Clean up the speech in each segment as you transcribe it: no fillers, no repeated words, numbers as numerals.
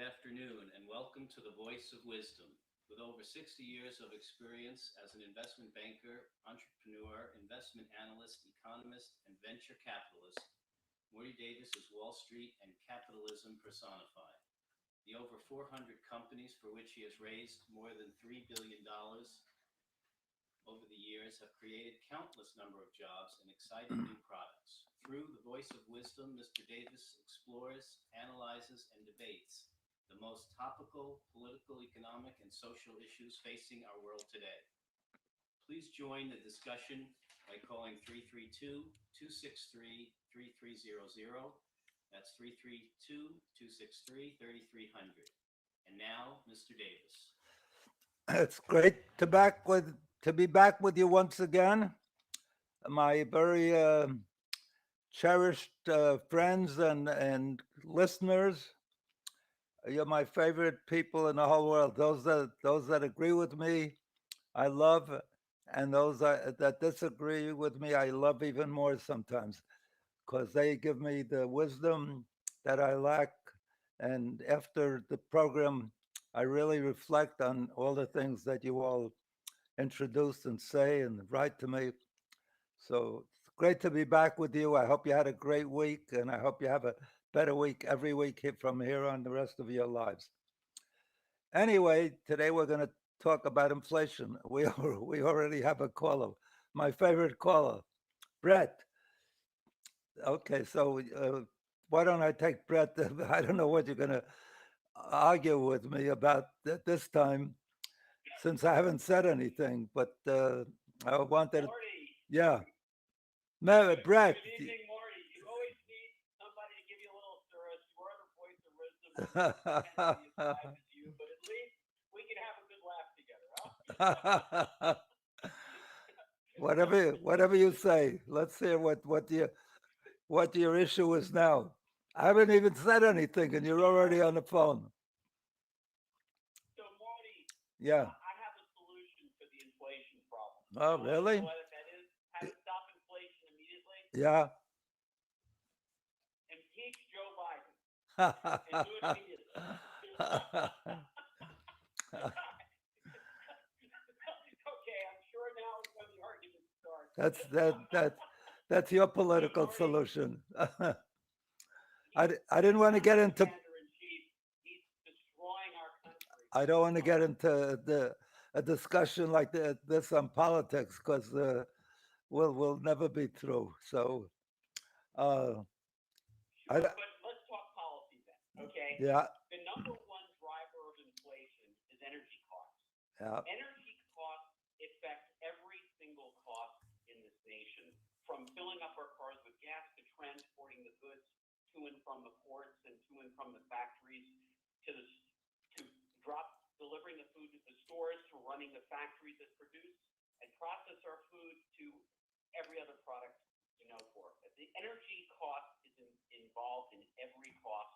afternoon, and welcome to the Voice of Wisdom. With over 60 years of experience as an investment banker, entrepreneur, investment analyst, economist, and venture capitalist, Morty Davis is Wall Street and capitalism personified. The over 400 companies for which he has raised more than $3 billion over the years have created countless number of jobs and exciting new products. Through the Voice of Wisdom, Mr. Davis explores, analyzes, and debates the most topical political, economic, and social issues facing our world today. Please join the discussion by calling 332-263-3300. That's 332-263-3300. And now, Mr. Davis. It's great to be back with you once again, my very cherished friends and listeners. You're my favorite people in the whole world. Those that agree with me, I love, and that disagree with me, I love even more sometimes, because they give me the wisdom that I lack. And after the program, I really reflect on all the things that you all introduce and say and write to me. So it's great to be back with you. I hope you had a great week, and I hope you have a better week every week from here on the rest of your lives. Anyway, today we're going to talk about inflation. We already have a caller, my favorite caller, Brett. Okay, so why don't I take Brett? I don't know what you're going to argue with me about this time, since I haven't said anything, but I wanted, Morty, yeah, good Brett. evening, Morty. You always need somebody to give you a little service. You are the voice of wisdom. I'm not as five as you, but at least we can have a good laugh together, huh? whatever you say. Let's hear what your issue is now. I haven't even said anything, and you're already on the phone. So, Morty, Yeah. I have a solution for the inflation problem. Oh, You want to really? know what that is? How to stop inflation immediately? Yeah. Impeach Joe Biden and do it immediately. Okay, I'm sure now is when the argument starts. that's that's your political Morty, solution. he's I didn't want to not get the into commander in chief. He's destroying our country. I don't want to get into a discussion like this on politics, because we'll never be through. So uh, I Sure, but let's talk policy then. Okay, yeah, the number one driver of inflation is energy costs. yeah, Energy costs affect every single cost in this nation, from filling up our cars with gas to transporting the goods to and from the ports and to and from the factories, to delivering the food to the stores, to running the factories that produce and process our food, to every other product you know for. The energy cost is involved in every cost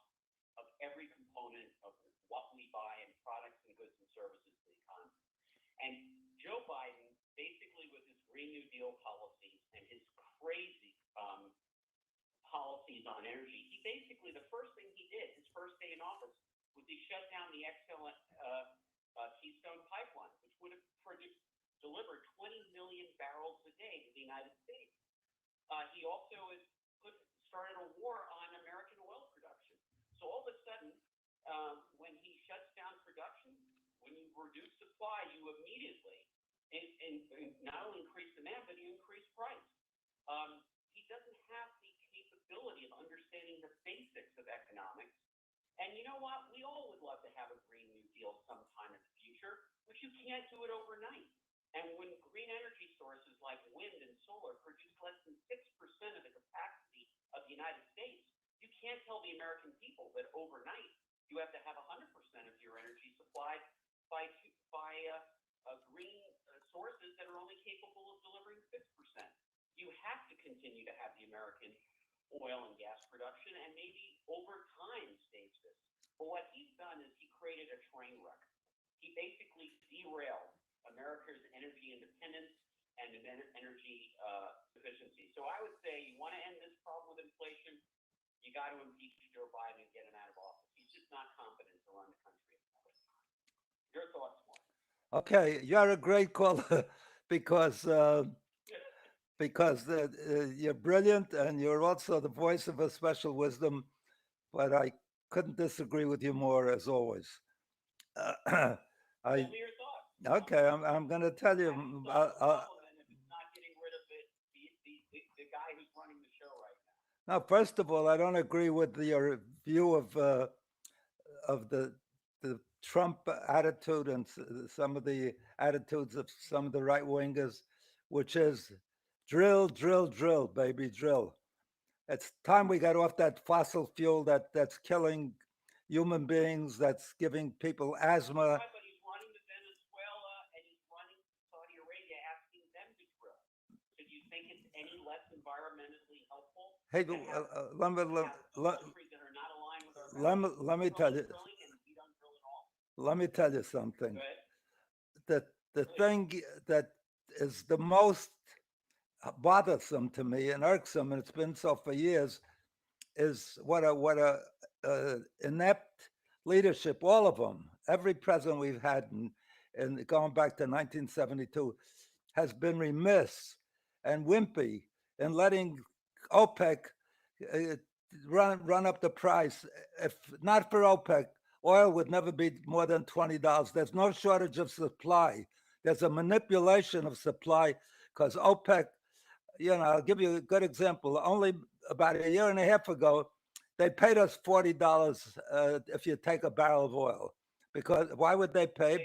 of every component of what we buy in products and goods and services to the economy. And Joe Biden, basically with his Green New Deal policies and his crazy policies on energy, he basically, the first thing he did, his first day in office, was he shut down the Keystone pipeline, which would have delivered 20 million barrels a day to the United States. He also has started a war on American oil production. So all of a sudden, when he shuts down production, when you reduce supply, you immediately not only increase demand, but you increase price. He doesn't have the capability of understanding the basics of economics. And you know what? We all would love to have a Green New Deal sometime in the future, but you can't do it overnight. And when green energy sources like wind and solar produce less than 6% of the capacity of the United States, you can't tell the American people that overnight you have to have 100% of your energy supplied by green sources that are only capable of delivering 6%. You have to continue to have the American oil and gas production, and maybe over time stage this. But what he's done is he created a train wreck. He basically derailed America's energy independence and energy efficiency. So I would say you want to end this problem with inflation, you got to impeach Joe Biden and get him out of office. He's just not competent to run the country. Your thoughts, Mark? Okay, you're a great caller because you're brilliant and you're also the voice of a special wisdom. But I couldn't disagree with you more, as always. Tell I me your thoughts. okay. I'm going to tell you. How do you solve the problem then if it's not getting rid of the guy who's running the show right now? Now, first of all, I don't agree with your view of the Trump attitude and some of the attitudes of some of the right wingers, which is drill, drill, drill, baby, drill. It's time we got off that fossil fuel that's killing human beings, that's giving people asthma. Right, but he's running to Venezuela and he's running to Saudi Arabia asking them to drill. So do you think it's any less environmentally helpful? Hey, to have, let me countries that are not aligned with our let me tell you. drilling and we don't drill at all? Let me tell you something. Go ahead. The thing that is the most bothersome to me and irksome, and it's been so for years, is what a inept leadership. All of them, every president we've had, and going back to 1972, has been remiss and wimpy in letting OPEC uh, run up the price. If not for OPEC, oil would never be more than $20. There's no shortage of supply. There's a manipulation of supply because OPEC, I'll give you a good example. Only about a year and a half ago, they paid us $40 if you take a barrel of oil. Because why would they pay?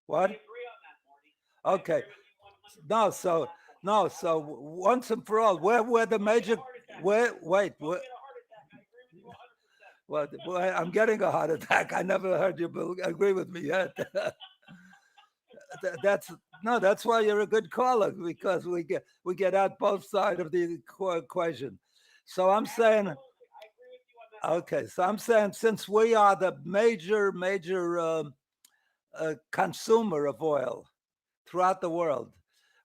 What? I agree on that, Morty. Okay. So once and for all, where the major, wait. Well, I'm getting a heart attack. I never heard you agree with me yet. That's why you're a good caller, because we get out both sides of the equation. So I'm saying, okay. So I'm saying, since we are the major consumer of oil throughout the world,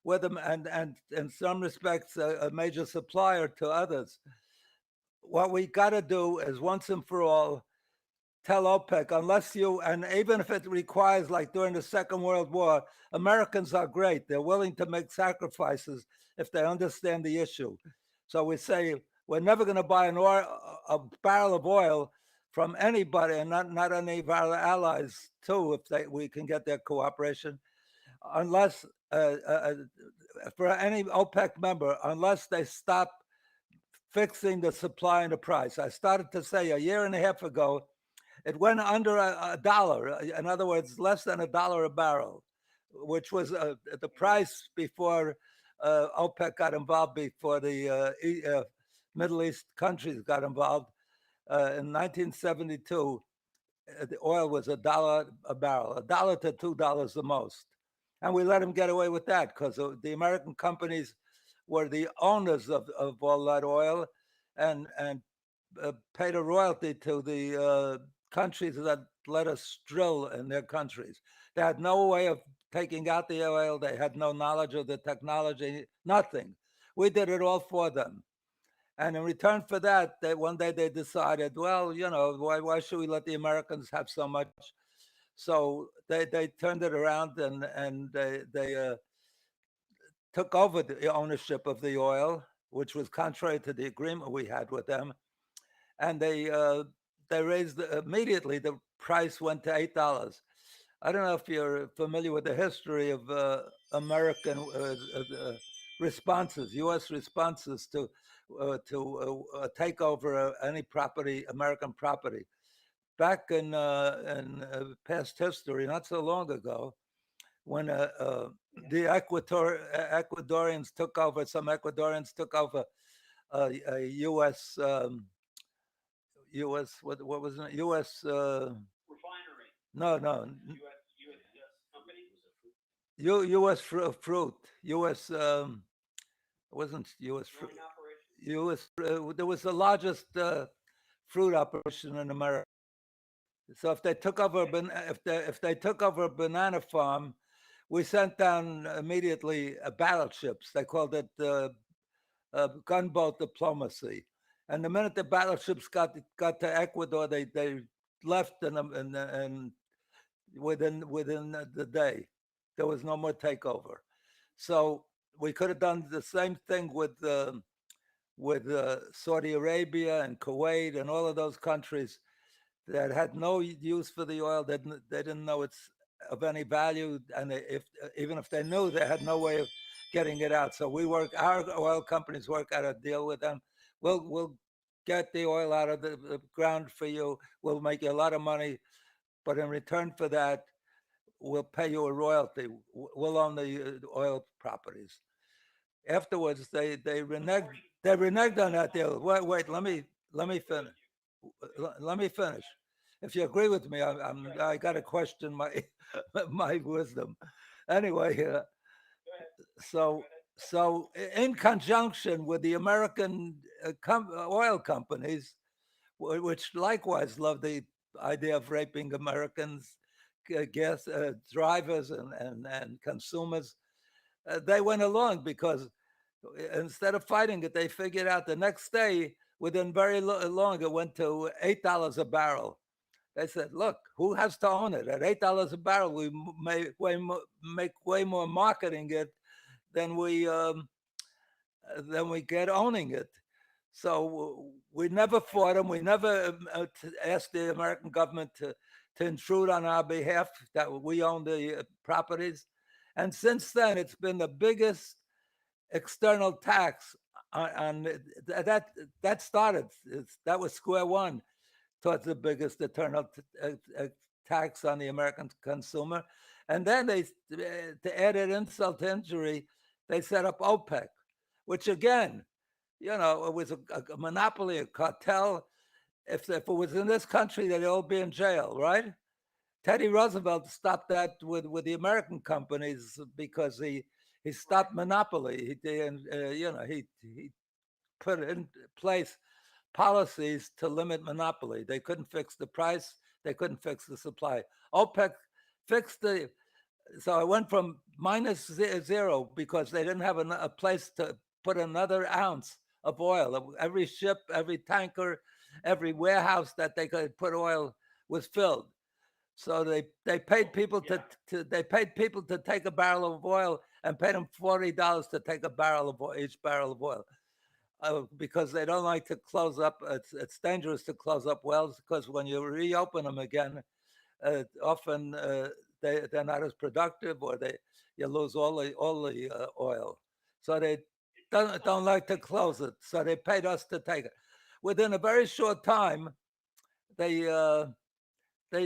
with them and in some respects a major supplier to others, what we got to do is once and for all tell OPEC, unless you, and even if it requires, like during the Second World War, Americans are great. They're willing to make sacrifices if they understand the issue. So we say, we're never going to buy a barrel of oil from anybody, and not any of our allies too, if we can get their cooperation, unless for any OPEC member, unless they stop fixing the supply and the price. I started to say a year and a half ago, it went under a dollar. In other words, less than $1 a barrel, which was the price before OPEC got involved, before the Middle East countries got involved. In 1972, the oil was $1 a barrel, $1 to $2 the most. And we let them get away with that because the American companies were the owners of all that oil and paid a royalty to the countries that let us drill in their countries. They had no way of taking out the oil. They had no knowledge of the technology, nothing. We did it all for them. And in return for that, one day they decided, well, why should we let the Americans have so much? So they turned it around and they took over the ownership of the oil, which was contrary to the agreement we had with them. And they raised immediately, the price went to $8. I don't know if you're familiar with the history of American responses, U.S. responses to take over any property, American property. Back in past history, not so long ago, when the Ecuadorians took over, some Ecuadorians took over a U.S. U.S. What was it? U.S. Refinery. No. U.S. company. U.S. fruit. U.S. Wasn't U.S. fruit. U.S. There was the largest fruit operation in America. So if they took over if they took over a banana farm, we sent down immediately battleships. They called it gunboat diplomacy. And the minute the battleships got to Ecuador, they left, and within the day, there was no more takeover. So we could have done the same thing with Saudi Arabia and Kuwait and all of those countries that had no use for the oil. They didn't know it's of any value, and if even if they knew, they had no way of getting it out. So our oil companies work out a deal with them. We'll get the oil out of the ground for you. We'll make you a lot of money, but in return for that, we'll pay you a royalty. We'll own the oil properties. Afterwards, they reneged on that deal. Wait, let me finish. Let me finish. If you agree with me, I got to question my my wisdom. Anyway, so in conjunction with the American oil companies, which likewise love the idea of raping Americans, gas drivers and consumers, they went along because instead of fighting it, they figured out the next day, within very long, it went to $8 a barrel. They said, look, who has to own it? At $8 a barrel, we make way more marketing it than we get owning it. So we never fought them. We never asked the American government to intrude on our behalf, that we own the properties. And since then, it's been the biggest external tax on that started. That was square one towards the biggest eternal tax on the American consumer. And then to add an insult to injury, they set up OPEC, which again, it was a monopoly, a cartel. If it was in this country, they'd all be in jail, right? Teddy Roosevelt stopped that with the American companies because he stopped monopoly. He put in place policies to limit monopoly. They couldn't fix the price. They couldn't fix the supply. OPEC fixed so it went from minus zero because they didn't have a place to put another ounce of oil. Every ship, every tanker, every warehouse that they could put oil was filled. So they paid people to take a barrel of oil and paid them $40 to take a barrel of oil, each barrel of oil. Because they don't like to close up. It's dangerous to close up wells because when you reopen them again, often they're not as productive, or you lose all the oil. So they don't like to close it. So they paid us to take it. Within a very short time, they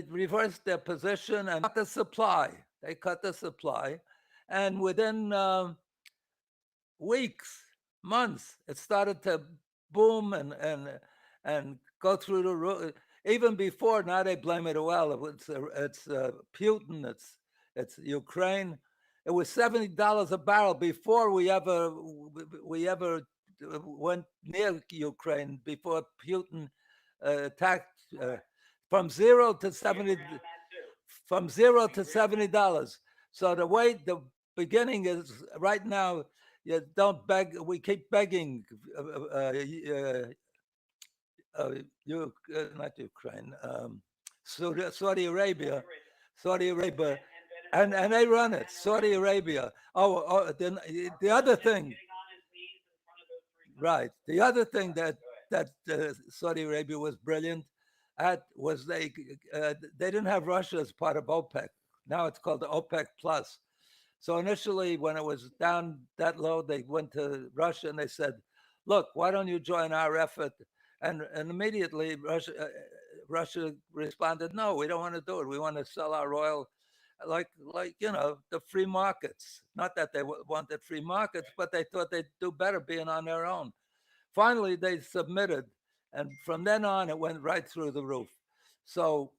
reversed their position and cut the supply. They cut the supply, and within weeks, months, it started to boom and go through the roof. Even before, now they blame it well. It's Putin. It's Ukraine. It was $70 a barrel before we ever went near Ukraine. Before Putin attacked, from zero to $70. So the beginning is right now. You don't beg. We keep begging. Not Ukraine. Saudi Arabia, and they run it. Saudi Arabia. Then the other thing. Right. The other thing that Saudi Arabia was brilliant at was they didn't have Russia as part of OPEC. Now it's called the OPEC Plus. So initially, when it was down that low, they went to Russia and they said, "Look, why don't you join our effort?" And immediately Russia responded, "No, we don't want to do it. We want to sell our oil like the free markets. Not that they wanted free markets, but they thought they'd do better being on their own." Finally, they submitted, and from then on, it went right through the roof. So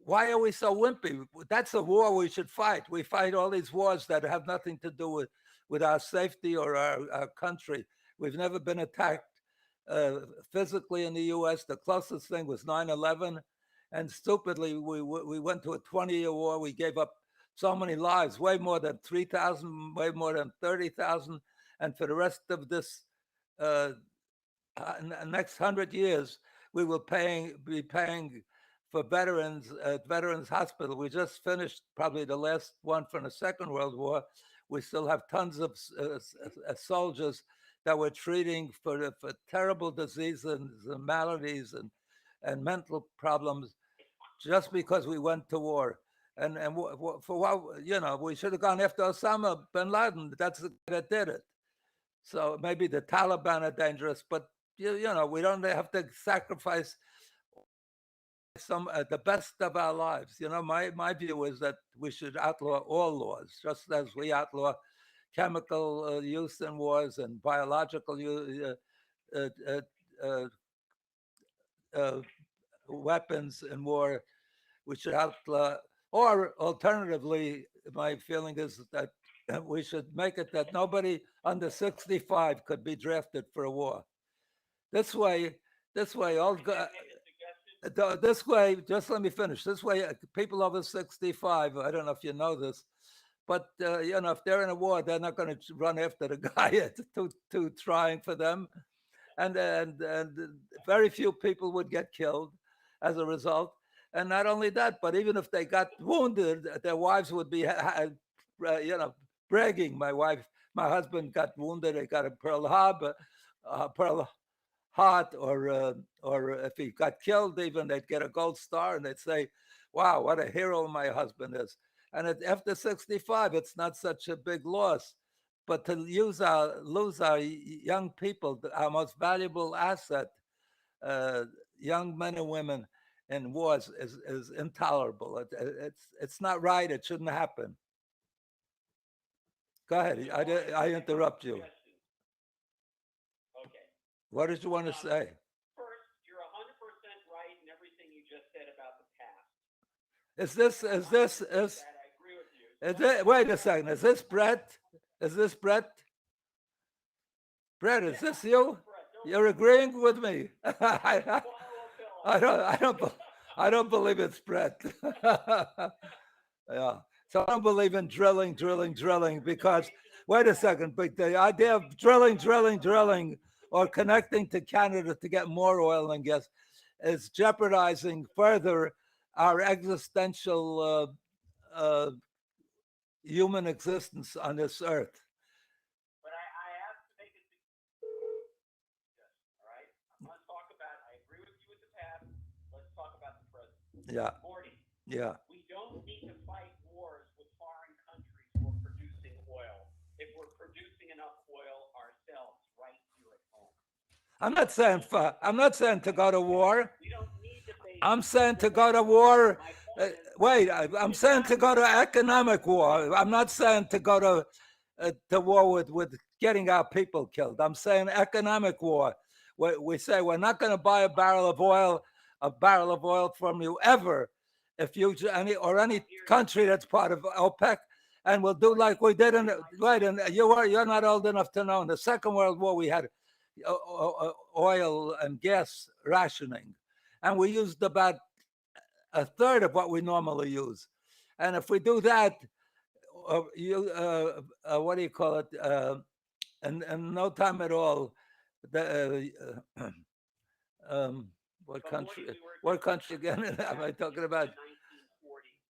why are we so wimpy? That's a war we should fight. We fight all these wars that have nothing to do with our safety or our country. We've never been attacked physically in the U.S. The closest thing was 9/11. And stupidly, we went to a 20-year war. We gave up so many lives, way more than 3,000, way more than 30,000. And for the rest of this next 100 years, we will be paying for veterans at Veterans Hospital. We just finished probably the last one from the Second World War. We still have tons of soldiers that we're treating for terrible diseases and maladies and mental problems just because we went to war. And for what, we should have gone after Osama bin Laden. That's the guy that did it. So maybe the Taliban are dangerous, but we don't have to sacrifice the best of our lives. My view is that we should outlaw all laws, just as we outlaw chemical use in wars and biological weapons in war. We should outlaw, or alternatively, my feeling is that we should make it that nobody under 65 could be drafted for a war. This way, all this way, just let me finish. This way, people over 65, I don't know if you know this, but if they're in a war, they're not going to run after the guy to trying for them, and very few people would get killed as a result. And not only that, but even if they got wounded, their wives would be, bragging. My husband got wounded. He got a Pearl Harbor, Pearl Heart, or if he got killed, even they'd get a gold star, and they'd say, "Wow, what a hero my husband is." And after 65, it's not such a big loss. But to lose our young people, our most valuable asset, young men and women in wars, is intolerable. It's not right. It shouldn't happen. Go ahead. I interrupt you. Okay. What did you want to say? First, you're 100% right in everything you just said about the past. I agree with you. Wait a second. Is this Brett? Is this Brett? Brett, is this you? You're agreeing with me. I don't believe it's Brett. Yeah. So I don't believe in drilling, because wait a second, but the idea of drilling, or connecting to Canada to get more oil and gas is jeopardizing further our existential human existence on this earth. But I have to make it all right? Let's talk about, I agree with you with the past. Let's talk about the present. Yeah. Morty. Yeah. We don't need to fight wars with foreign countries who are producing oil if we're producing enough oil ourselves right here at home. I'm not saying to go to war. We don't need to face I'm saying to go to war. I'm saying to go to economic war. I'm not saying to go to war with getting our people killed. I'm saying economic war. We say we're not going to buy a barrel of oil from you ever, if you any country that's part of OPEC, and we'll do like we did and you're not old enough to know. In the Second World War, we had oil and gas rationing, and we used about a third of what we normally use. And if we do that, what do you call it? And no time at all, what country? What country again am I talking about?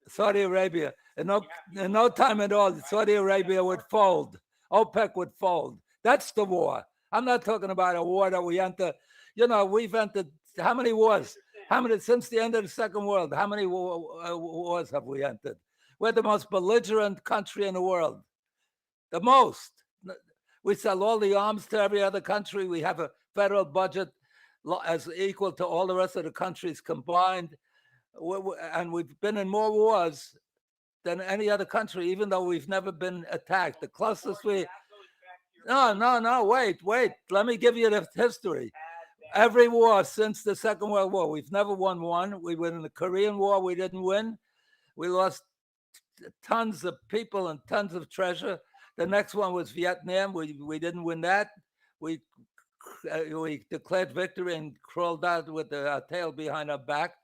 Saudi Arabia. In no time at all, Saudi Arabia would fold. OPEC would fold. That's the war. I'm not talking about a war that we enter. We've entered how many wars? Since the end of the Second World? How many wars have we entered? We're the most belligerent country in the world. The most. We sell all the arms to every other country. We have a federal budget as equal to all the rest of the countries combined. And we've been in more wars than any other country, even though we've never been attacked. The closest No, wait. Let me give you the history. Every war since the Second World War, we've never won one. We won in the Korean War, we didn't win. We lost tons of people and tons of treasure. The next one was Vietnam. We didn't win that. We declared victory and crawled out with our tail behind our back.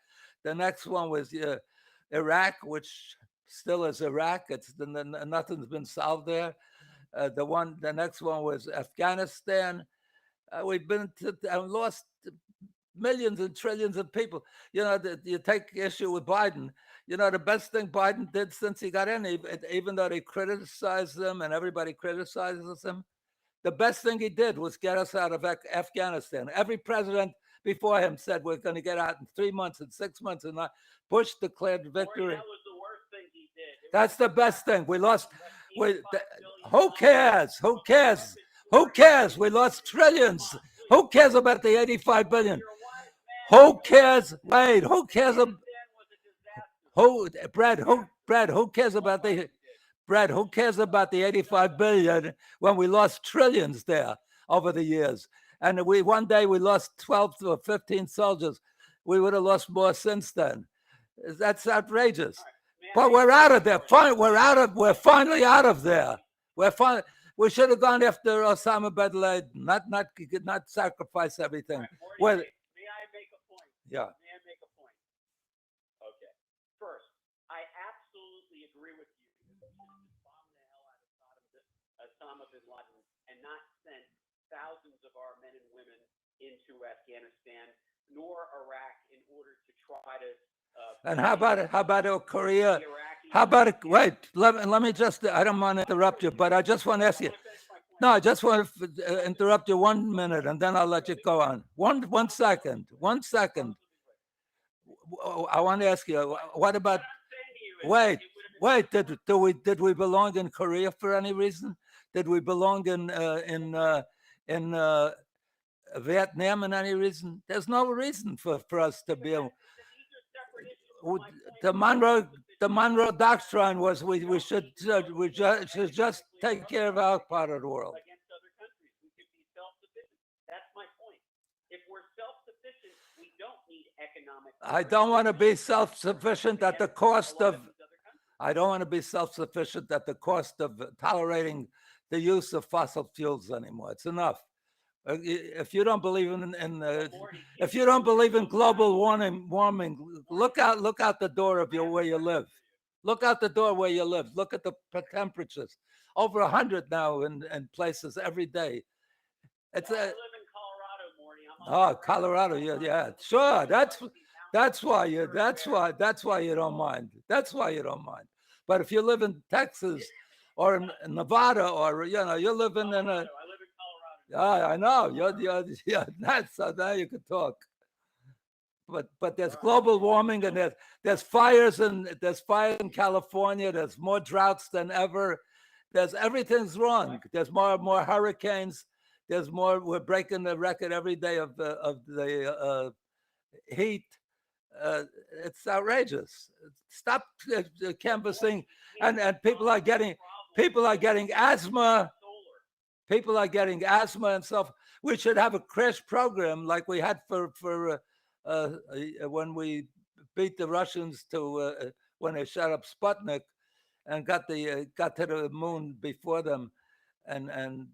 The next one was Iraq, which still is Iraq. Nothing's been solved there. The next one was Afghanistan. We've been lost millions and trillions of people. You know, you take issue with Biden. You know, the best thing Biden did since he got in, even though they criticize him and everybody criticizes him, the best thing he did was get us out of Afghanistan. Every president before him said we're going to get out in 3 months and 6 months, and Bush declared victory. That was the worst thing he did. That's the best thing. We lost. Who cares? Who cares? Who cares? We lost trillions. Who cares about the 85 billion? Who cares? Wait, who cares? Brad, who cares about who cares about the 85 billion when we lost trillions there over the years? And one day we lost 12 or 15 soldiers. We would have lost more since then. That's outrageous. But we're out of there. We're finally out of there. We should have gone after Osama bin Laden, not sacrifice everything. Right, may I make a point? Yeah. May I make a point? Okay. First, I absolutely agree with you. We should have bombed the hell out of Osama bin Laden and not sent thousands of our men and women into Afghanistan nor Iraq in order to try to. And how about Korea? How about it? Wait, let me just, I don't want to interrupt you, but I just want to ask you. No, I just want to interrupt you 1 minute and then I'll let you go on. One second. I want to ask you, what about, wait, did we belong in Korea for any reason? Did we belong in Vietnam in any reason? There's no reason for us to be able. The Monroe Doctrine was we should just take care of our part of the world. Against other countries, we could be self-sufficient. That's my point. If we're self-sufficient, we don't need economic. I don't want to be self-sufficient at the cost of. I don't want to be self-sufficient at the cost of tolerating the use of fossil fuels anymore. It's enough. If you don't believe if you don't believe in global warming, look out the door of where you live. Look out the door where you live. Look at the temperatures. Over 100 now in places every day. It's I live in Colorado, Morty. Colorado, yeah, sure. That's why you don't mind. That's why you don't mind. But if you live in Texas or in Nevada, or you're living in a. I know. That's now you can talk. But there's global warming and there's fires in California. There's more droughts than ever. Everything's wrong. There's more hurricanes. There's more. We're breaking the record every day of the heat. It's outrageous. Stop canvassing, and people are getting asthma. People are getting asthma and stuff. We should have a crash program like we had for when we beat the Russians to when they shut up Sputnik and got to the moon before them, and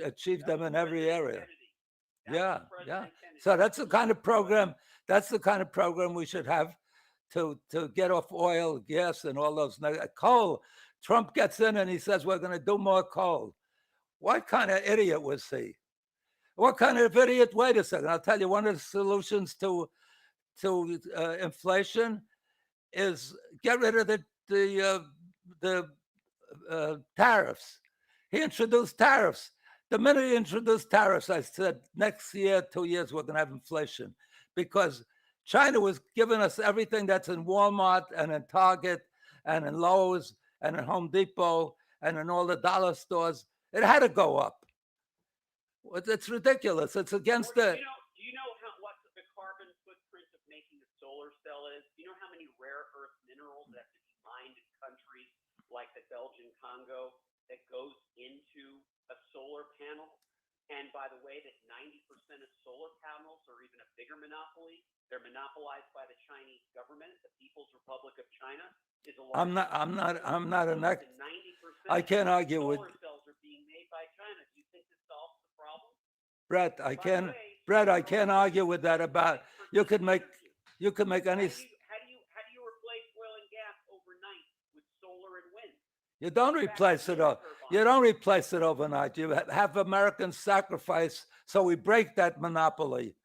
achieved them in every area. Yeah. So that's the kind of program. That's the kind of program we should have to get off oil, gas, and all those coal. Trump gets in and he says we're going to do more coal. What kind of idiot was he? What kind of idiot? Wait a second. I'll tell you, one of the solutions to inflation is get rid of the tariffs. He introduced tariffs. The minute he introduced tariffs, I said, next year, 2 years, we're going to have inflation, because China was giving us everything that's in Walmart and in Target and in Lowe's and in Home Depot and in all the dollar stores. It had to go up. It's ridiculous. It's against the. Do you know what the carbon footprint of making a solar cell is? Do you know how many rare earth minerals that have to be mined in countries like the Belgian Congo that goes into a solar panel? And by the way, that 90% of solar panels are even a bigger monopoly. They're monopolized by the Chinese government. The People's Republic of China is a large. I'm not an expert. I can't argue with. Solar cells are being made by China. Do you think this solves the problem? Brett, I can't argue with that. About you could make any. How do you replace oil and gas overnight with solar and wind? You don't replace it. You don't replace it overnight. You have Americans sacrifice, so we break that monopoly.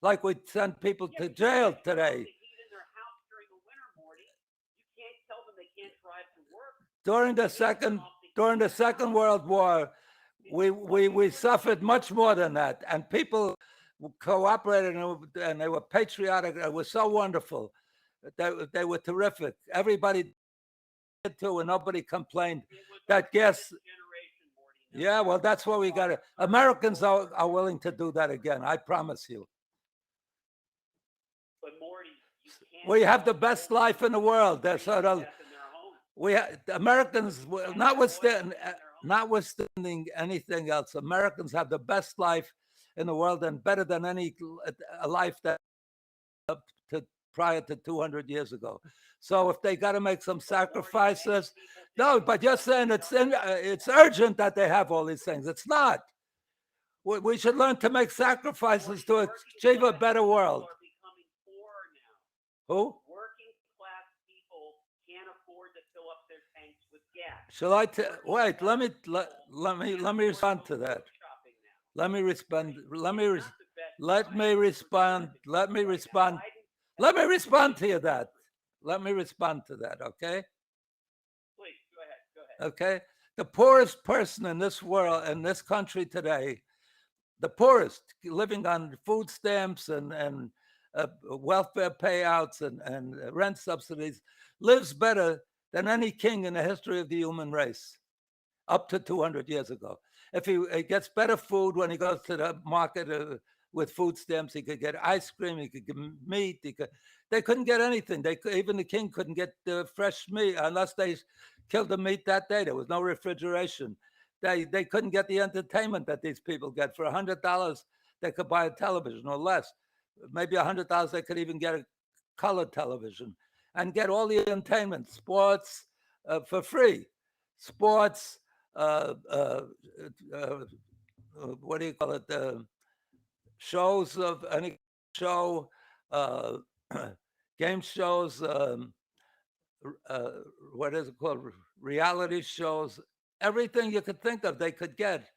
like we send people Yeah, to but you jail can't turn on today. the heat in their house during the winter, Morty. You can't tell them they can't drive to work. During the You can't turn second off the heat during in the their Second house. World War, we Fucking suffered much more than that, and people cooperated and they were patriotic. It was so wonderful. They were terrific. Everybody did too, and nobody complained. It was That our gas. greatest generation, Morty. Now, Yeah, well, that's what we got to. Americans are willing to do that again. I promise you. But Morty, you can't We have the tell best old life in the people world. to That's freeze sort to of. death in their home. Americans, You can't have oil notwithstanding, in their home. notwithstanding anything else, Americans have the best life in the world and better than any a life that to prior to 200 years ago. So if they got to make some But Morty, many sacrifices, people think no, it was but you're just saying because it's urgent that they have all these things. It's not. We should learn to make sacrifices to working achieve a class better people world. are becoming poorer now. Who? Working class people can't afford to fill up their tanks with gas. Shall I Working wait? Let me class people let can't me afford to respond go to that. grocery shopping now. Let me respond. It's not the best Let time me for the respond. American Let me people right now. respond. Biden Let me has respond to made you that. Let me respond to that. Okay. Please go ahead. Go ahead. Okay. The poorest person in this world, in this country today, the poorest, living on food stamps and welfare payouts and rent subsidies, lives better than any king in the history of the human race, up to 200 years ago. If he gets better food when he goes to the market with food stamps, he could get ice cream, he could get meat. They couldn't get anything. Even the king couldn't get fresh meat unless they killed the meat that day. There was no refrigeration. They couldn't get the entertainment that these people get. For $100, they could buy a television or less. Maybe $100, they could even get a color television and get all the entertainment, sports for free. Sports, uh, uh, uh, what do you call it? Shows of any show, uh, game shows, uh, what is it called? Reality shows, everything you could think of, they could get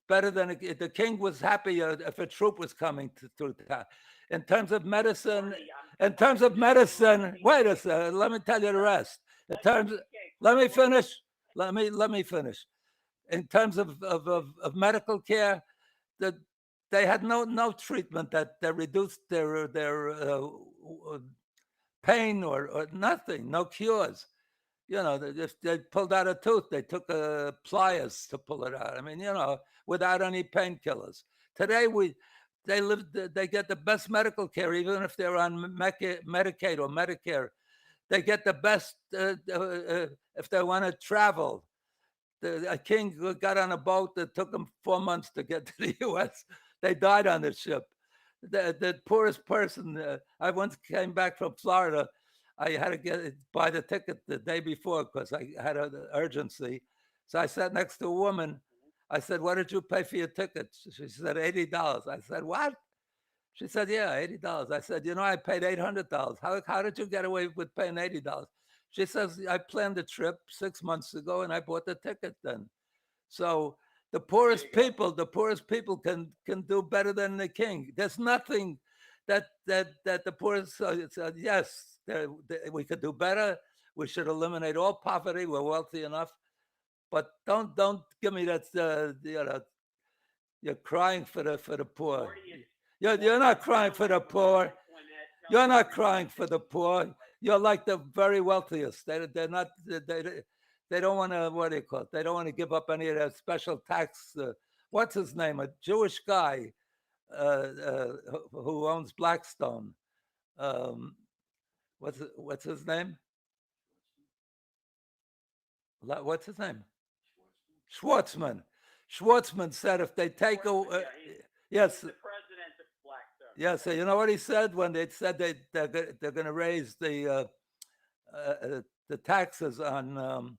better than the king was happy if a troop was coming through town. In terms of medicine, wait a second, let me tell you the rest. In terms, let me finish. Let me finish. In terms of medical care, that they had no treatment that reduced their pain or nothing, no cures. If they pulled out a tooth, they took pliers to pull it out. I mean, without any painkillers. Today, they get the best medical care, even if they're on Medicaid or Medicare. They get the best if they want to travel. A king got on a boat that took him 4 months to get to the U.S. They died on the ship. The poorest person. I once came back from Florida. I had to buy the ticket the day before because I had an urgency. So I sat next to a woman. I said, "What did you pay for your ticket?" She said, $80. I said, "What?" She said, "Yeah, $80." I said, "I paid $800. How did you get away with paying $80?" She says, "I planned the trip 6 months ago and I bought the ticket then." So the poorest people can do better than the king. There's nothing that the poorest. Yes, we could do better. We should eliminate all poverty. We're wealthy enough, but don't give me that. You're crying for the poor. You're not crying for the poor. You're not crying for the poor. You're like the very wealthiest. They're not. They don't want to. What do you call it? They don't want to give up any of their special tax. What's his name? A Jewish guy who owns Blackstone. Um, what's his name? What's his name? Schwartzman. Schwartzman said if they take away, yes, the president of Blackstone. yes. So you know what he said when they said they're going to raise the taxes on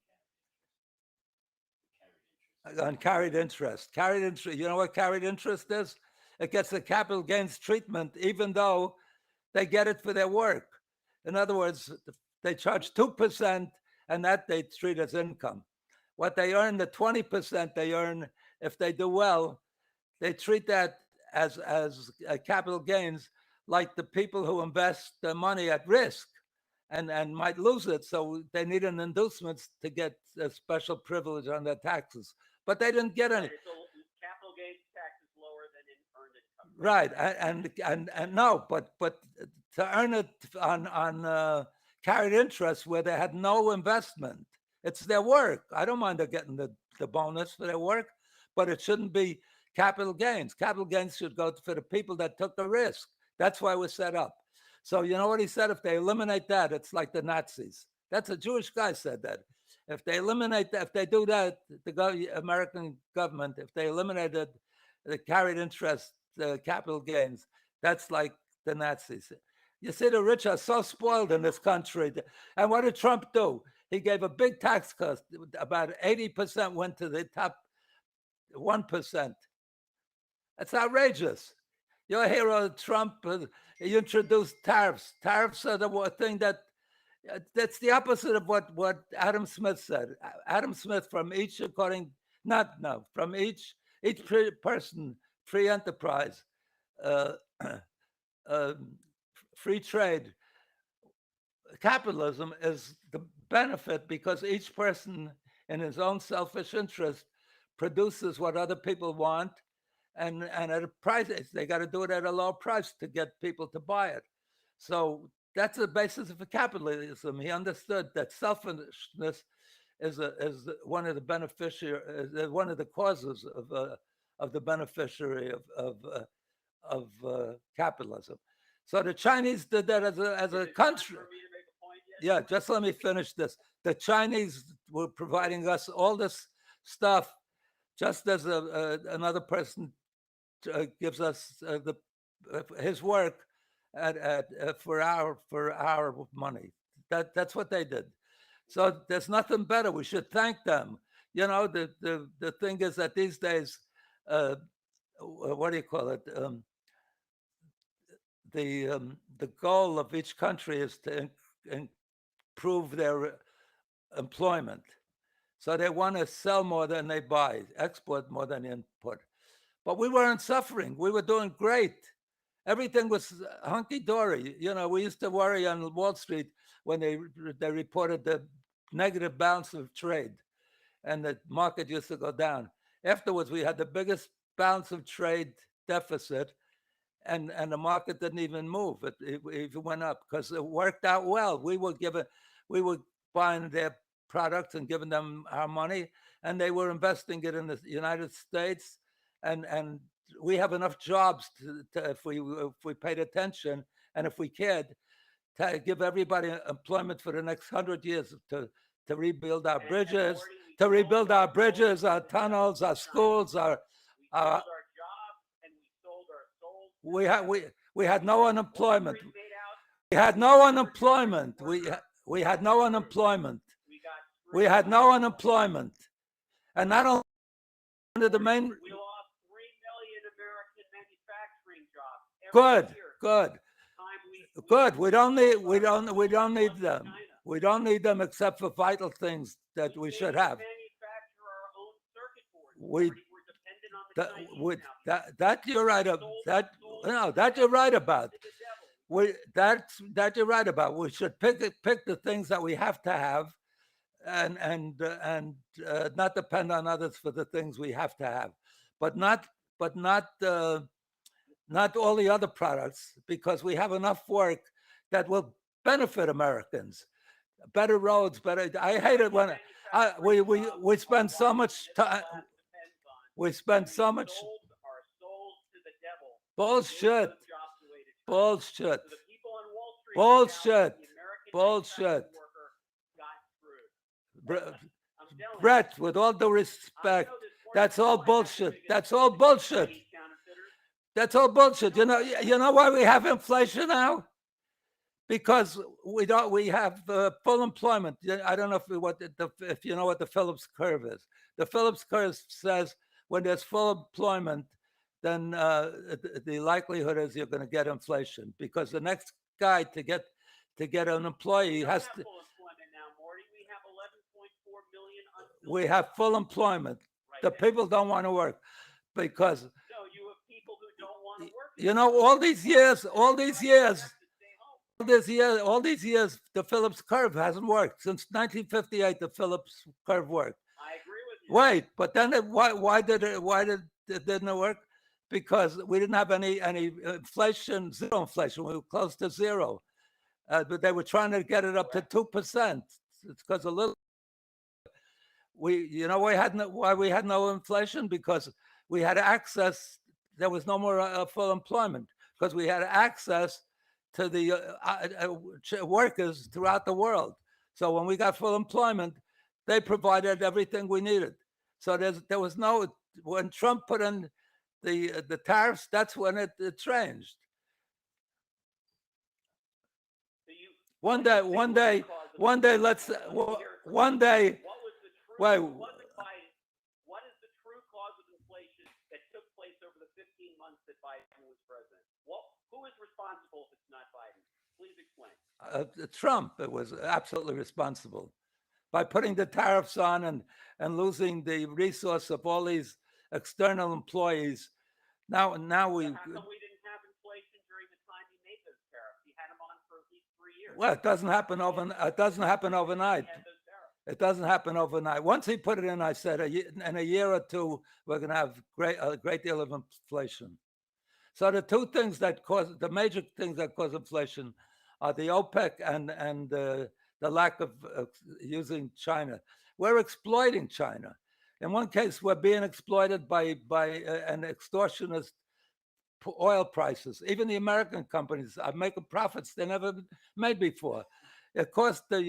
carried interest. Carried interest. You know what carried interest is? It gets the capital gains treatment, even though they get it for their work. In other words, they charge 2%, and that they treat as income. What they earn, the 20% they earn, if they do well, they treat that as capital gains, like the people who invest their money at risk and might lose it. So they need an inducement to get a special privilege on their taxes. But they didn't get any. Capital gains tax is lower than in earned income. Right, and no, but to earn it on carried interest where they had no investment, it's their work. I don't mind they're getting the bonus for their work, but it shouldn't be capital gains. Capital gains should go for the people that took the risk. That's why we're set up. So you know what he said? If they eliminate that, it's like the Nazis. That's a Jewish guy said that. If they eliminate that, if they do that, the American government, if they eliminated the carried interest, the capital gains, that's like the Nazis. You see, the rich are so spoiled in this country. And what did Trump do? He gave a big tax cut. About 80% went to the top 1%. That's outrageous. Your hero, Trump, he introduced tariffs. Tariffs are the thing that's the opposite of what Adam Smith said. Adam Smith, from each person, free enterprise, free trade, capitalism is the benefit because each person in his own selfish interest produces what other people want, and at a price, they got to do it at a low price to get people to buy it. So that's the basis of capitalism. He understood that selfishness is one of the one of the causes of the beneficiary of capitalism. So the Chinese did that as a country. Yeah, just let me finish this. The Chinese were providing us all this stuff, just as another person gives us his work for our money. That's what they did. So there's nothing better. We should thank them. You know, the thing is that these days, what do you call it? The goal of each country is to improve their employment. So they want to sell more than they buy, export more than import. But we weren't suffering. We were doing great. Everything was hunky-dory. You know, we used to worry on Wall Street when they reported the negative balance of trade and the market used to go down. Afterwards, we had the biggest balance of trade deficit, and the market didn't even move. It went up because it worked out well. We were buying their products and giving them our money, and they were investing it in the United States. And we have enough jobs to if we paid attention and if we cared, to give everybody employment for the next 100 years to rebuild our bridges, our tunnels, our schools, our jobs, and we sold our souls. We had no unemployment. We had no unemployment. We had no unemployment. We had no unemployment. And not only one of the main. We lost 3 million American manufacturing jobs. Good. We don't need them. We don't need them except for vital things that we should have. Manufacture our own circuit boards. We're dependent on the Chinese now. That you're right about. That you're right about. That you're right about. We should pick the things that we have to have, and not depend on others for the things we have to have, but not all the other products, because we have enough work that will benefit Americans. Better roads, better. I hate it when we spend so much time. We spend so much. Bullshit. Bullshit. Bullshit. Bullshit. Brett, with all due respect, that's all bullshit. That's all bullshit. That's all bullshit. You know why we have inflation now? Because we have full employment. I don't know if you know what the Phillips curve is. The Phillips curve says when there's full employment, then the likelihood is you're going to get inflation, because the next guy to get an employee has to. We have full employment. Right. The people don't want to work because. No, you have people who don't want working. You know, all these years, Have to stay home. all these years, the Phillips curve hasn't worked. Since 1958, the Phillips curve worked. I agree with you. Wait, but then why did it didn't work? Because we didn't have any inflation, zero inflation. We were close to zero, but they were trying to get it up to 2%. It's because a little. Why we had no inflation? Because we had access. There was no more full employment because we had access to the workers throughout the world. So when we got full employment, they provided everything we needed. So there was no, when Trump put in the tariffs, that's when it changed. So you, One what day, do you one think was the day, cause of one day, inflation? let's, Let me hear it from one you. day, What was the true? wait, It wasn't Biden. What is the true cause of inflation that took place over the 15 months that Biden was president? Who is responsible if it's not Biden? Please explain. Trump was absolutely responsible by putting the tariffs on and losing the resource of all these external employees. Now So we, how come we didn't have inflation during the time he made those tariffs? He had them on for at least 3 years. well, it doesn't happen overnight. He had those tariffs. It doesn't happen overnight. Once he put it in, I said, in a year or two, we're going to have a great deal of inflation. So the the major things that cause inflation are the OPEC and the lack of using China. We're exploiting China. In one case, we're being exploited by an extortionist oil prices. Even the American companies are making profits they never made before. It cost what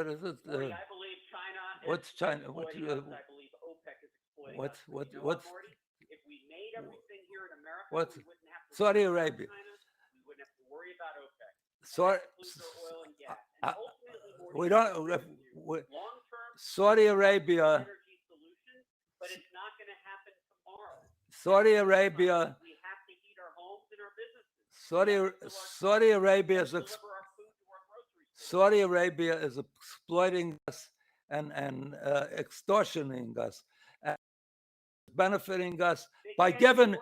is it? Morty, I believe China what's is China? exploiting us. I believe OPEC is exploiting us. What's You know what, Morty? If we made everything here in America, what's we wouldn't have to Saudi worry about Arabia? China. We wouldn't have to worry about OPEC. Saudi, That includes our oil and gas. And ultimately, Morty, we I don't. agree with you. Long-term Saudi Arabia. energy solution, but it's not going to happen tomorrow. Saudi Arabia. We have to heat our homes and our businesses. Saudi Arabia is Deliver our food to our grocery stores. Saudi Arabia is exploiting us and extortioning us, and benefiting us by giving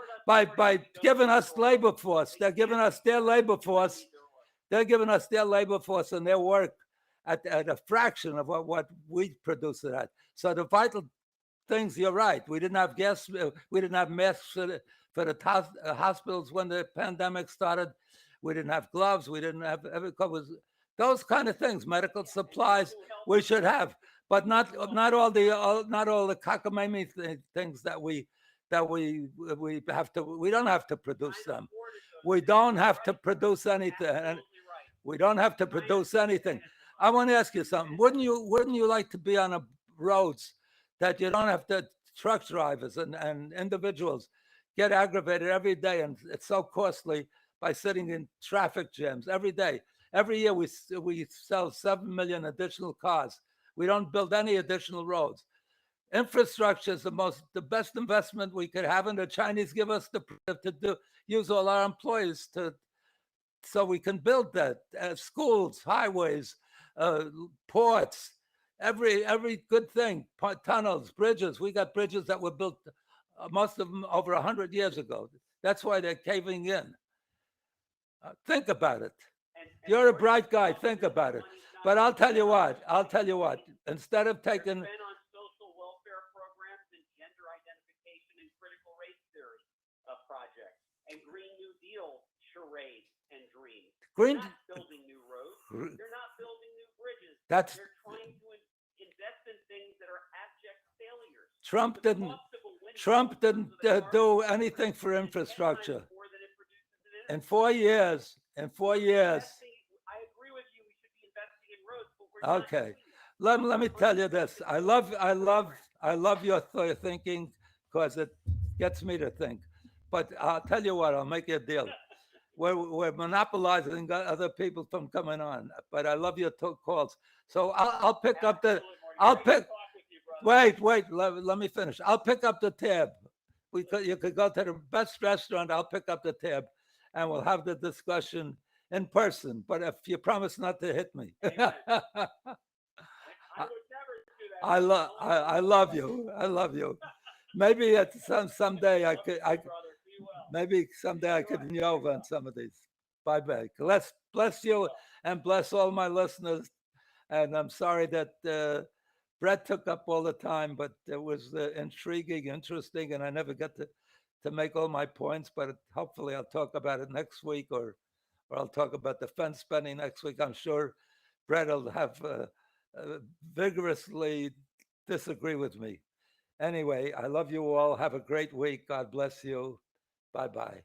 us labor force. They're giving us their labor force. They're giving us their labor force and their work at a fraction of what we produce it at. So the vital things, you're right. We didn't have gas. We didn't have masks for the hospitals when the pandemic started. We didn't have gloves. We didn't have those kind of things. Medical supplies we should have, but not all the cockamamie things that we have to. We don't have to produce them. We don't have to produce anything. We don't have to produce anything. I want to ask you something. Wouldn't you like to be on a roads that you don't have to truck drivers and individuals get aggravated every day, and it's so costly by sitting in traffic jams every day. Every year we sell 7 million additional cars. We don't build any additional roads. Infrastructure is the best investment we could have, and the Chinese give us use all our employees so we can build that schools, highways, ports, every good thing, tunnels, bridges. We got bridges that were built, most of them over 100 years ago. That's why they're caving in. Think about it. You're a bright guy. Think about it. But I'll tell you what. Instead of taking Spent on social welfare programs and gender identification and critical race theory projects and Green New Deal charades and dreams. They're not building new roads. They're not building new bridges. They're trying to invest in things that are abject failures. Trump didn't do anything for infrastructure. In 4 years. I agree with you. We should be investing in roads, but we're not. Okay. Let me tell you this. I love your thinking because it gets me to think. But I'll tell you what. I'll make you a deal. We're monopolizing other people from coming on. But I love your calls. So I'll pick up the. Wait. Let me finish. I'll pick up the tab. You could go to the best restaurant. I'll pick up the tab, and we'll have the discussion in person. But if you promise not to hit me, I would never do that. I love you. I love you. Maybe at someday I could Brother, be well. maybe someday I could win you over on some of these. Bye bye. Bless you and bless all my listeners. And I'm sorry that Brett took up all the time, but it was intriguing, interesting, and I never got to make all my points. But hopefully, I'll talk about it next week, or I'll talk about defense spending next week. I'm sure Brett will have vigorously disagree with me. Anyway, I love you all. Have a great week. God bless you. Bye bye.